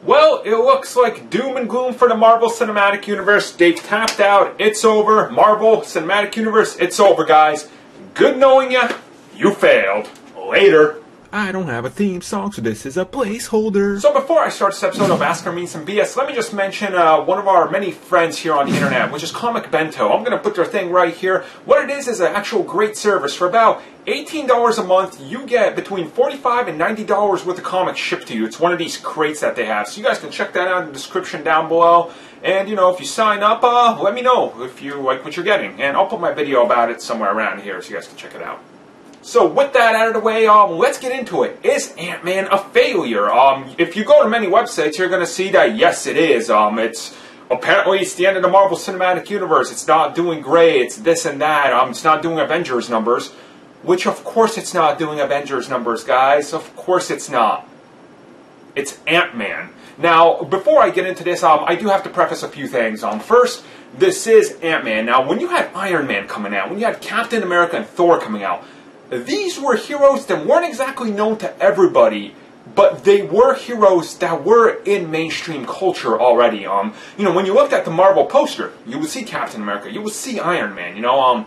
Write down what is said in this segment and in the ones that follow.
Well, it looks like doom and gloom for the Marvel Cinematic Universe. They tapped out. It's over. Marvel Cinematic Universe, it's over, guys. Good knowing ya. You failed. Later. I don't have a theme song, so this is a placeholder. So before I start this episode of Ask Armin Some BS, let me just mention one of our many friends here on the internet, which is Comic Bento. I'm going to put their thing right here. What it is an actual great service. For about $18 a month, you get between $45 and $90 worth of comics shipped to you. It's one of these crates that they have. So you guys can check that out in the description down below. And, you know, if you sign up, let me know if you like what you're getting. And I'll put my video about it somewhere around here so you guys can check it out. So with that out of the way, let's get into it. Is Ant-Man a failure? If you go to many websites, you're going to see that yes, it is. Apparently it's the end of the Marvel Cinematic Universe. It's not doing great. It's this and that. It's not doing Avengers numbers. Which, of course, it's not doing Avengers numbers, guys. Of course it's not. It's Ant-Man. Now, before I get into this, I do have to preface a few things. First, this is Ant-Man. Now, when you had Iron Man coming out, when you had Captain America and Thor coming out, these were heroes that weren't exactly known to everybody, but they were heroes that were in mainstream culture already. You know, when you looked at the Marvel poster, you would see Captain America, you would see Iron Man, you know,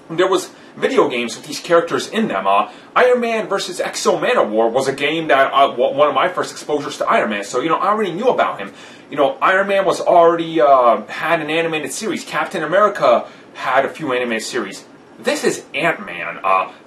there was video games with these characters in them. Iron Man vs. Exo Manowar was a game that, one of my first exposures to Iron Man, so, you know, I already knew about him. You know, Iron Man was already, had an animated series. Captain America had a few animated series. This is Ant-Man.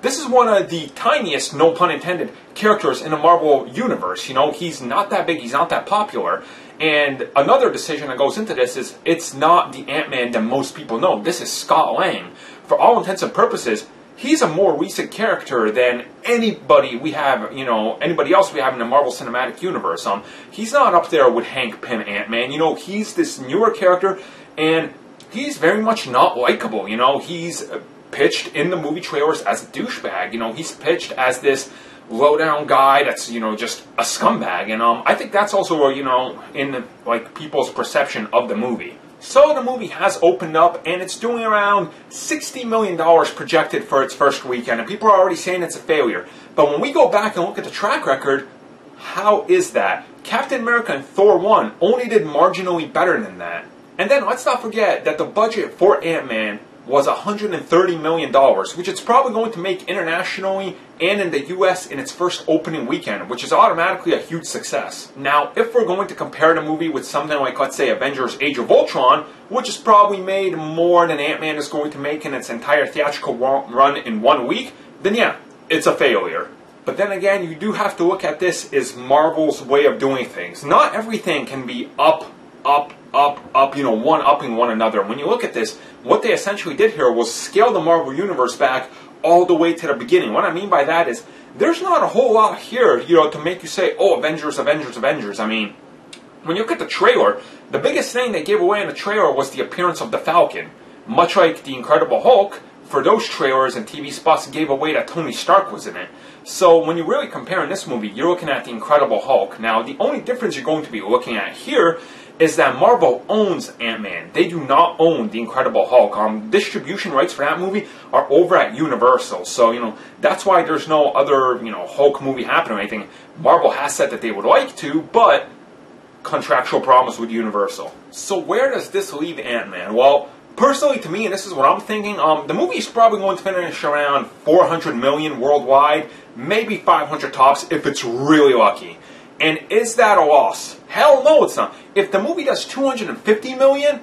This is one of the tiniest, no pun intended, characters in the Marvel Universe. You know, he's not that big, he's not that popular. And another decision that goes into this is, it's not the Ant-Man that most people know. This is Scott Lang. For all intents and purposes, he's a more recent character than anybody we have, you know, anybody else we have in the Marvel Cinematic Universe. He's not up there with Hank Pym Ant-Man. You know, he's this newer character, and he's very much not likable. You know, he's pitched in the movie trailers as a douchebag. You know, he's pitched as this low-down guy that's, you know, just a scumbag. And I think that's also, you know, in, like, people's perception of the movie. So the movie has opened up, and it's doing around $60 million projected for its first weekend, and people are already saying it's a failure. But when we go back and look at the track record, how is that? Captain America and Thor 1 only did marginally better than that. And then let's not forget that the budget for Ant-Man was $130 million, which it's probably going to make internationally and in the US in its first opening weekend, which is automatically a huge success. Now, if we're going to compare the movie with something like, let's say, Avengers Age of Ultron, which has probably made more than Ant-Man is going to make in its entire theatrical run in 1 week, then yeah, it's a failure. But then again, you do have to look at this as Marvel's way of doing things. Not everything can be up, you know, one-upping one another. When you look at this, what they essentially did here was scale the Marvel Universe back all the way to the beginning. What I mean by that is, there's not a whole lot here, you know, to make you say, oh, Avengers, Avengers, Avengers. I mean, when you look at the trailer, the biggest thing they gave away in the trailer was the appearance of the Falcon. Much like the Incredible Hulk, for those trailers and TV spots gave away that Tony Stark was in it. So when you're really comparing this movie, you're looking at the Incredible Hulk. Now, the only difference you're going to be looking at here is that Marvel owns Ant-Man. They do not own the Incredible Hulk. Distribution rights for that movie are over at Universal. So, you know, that's why there's no other, you know, Hulk movie happening or anything. Marvel has said that they would like to, but contractual problems with Universal. So where does this leave Ant-Man? Well, personally to me, and this is what I'm thinking, the movie is probably going to finish around 400 million worldwide, maybe 500 tops if it's really lucky. And is that a loss? Hell no, it's not. If the movie does 250 million,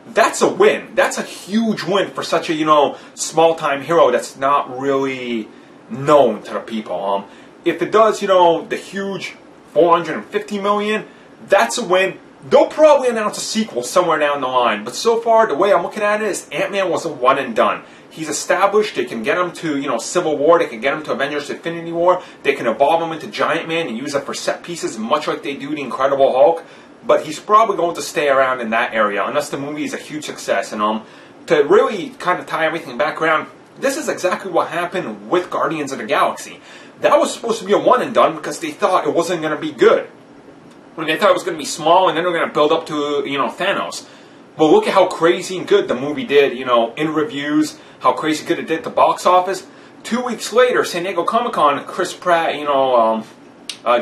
that's a win. That's a huge win for such a, you know, small-time hero that's not really known to the people. If it does, you know, the huge 450 million, that's a win. They'll probably announce a sequel somewhere down the line. But so far, the way I'm looking at it is Ant-Man was a one and done. He's established. They can get him to, you know, Civil War. They can get him to Avengers Infinity War. They can evolve him into Giant Man and use him for set pieces, much like they do the Incredible Hulk. But he's probably going to stay around in that area, unless the movie is a huge success. And to really kind of tie everything back around, this is exactly what happened with Guardians of the Galaxy. That was supposed to be a one and done because they thought it wasn't going to be good. When they thought it was going to be small and then they were going to build up to, you know, Thanos. Well, look at how crazy and good the movie did, you know, in reviews, how crazy good it did at the box office. 2 weeks later, San Diego Comic-Con, Chris Pratt, you know,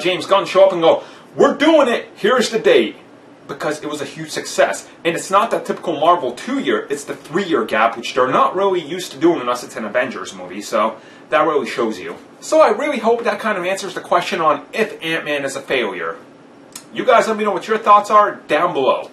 James Gunn show up and go, we're doing it, here's the date. Because it was a huge success. And it's not that typical Marvel 2-year, it's the 3-year gap, which they're not really used to doing unless it's an Avengers movie, so that really shows you. So I really hope that kind of answers the question on if Ant-Man is a failure. You guys let me know what your thoughts are down below.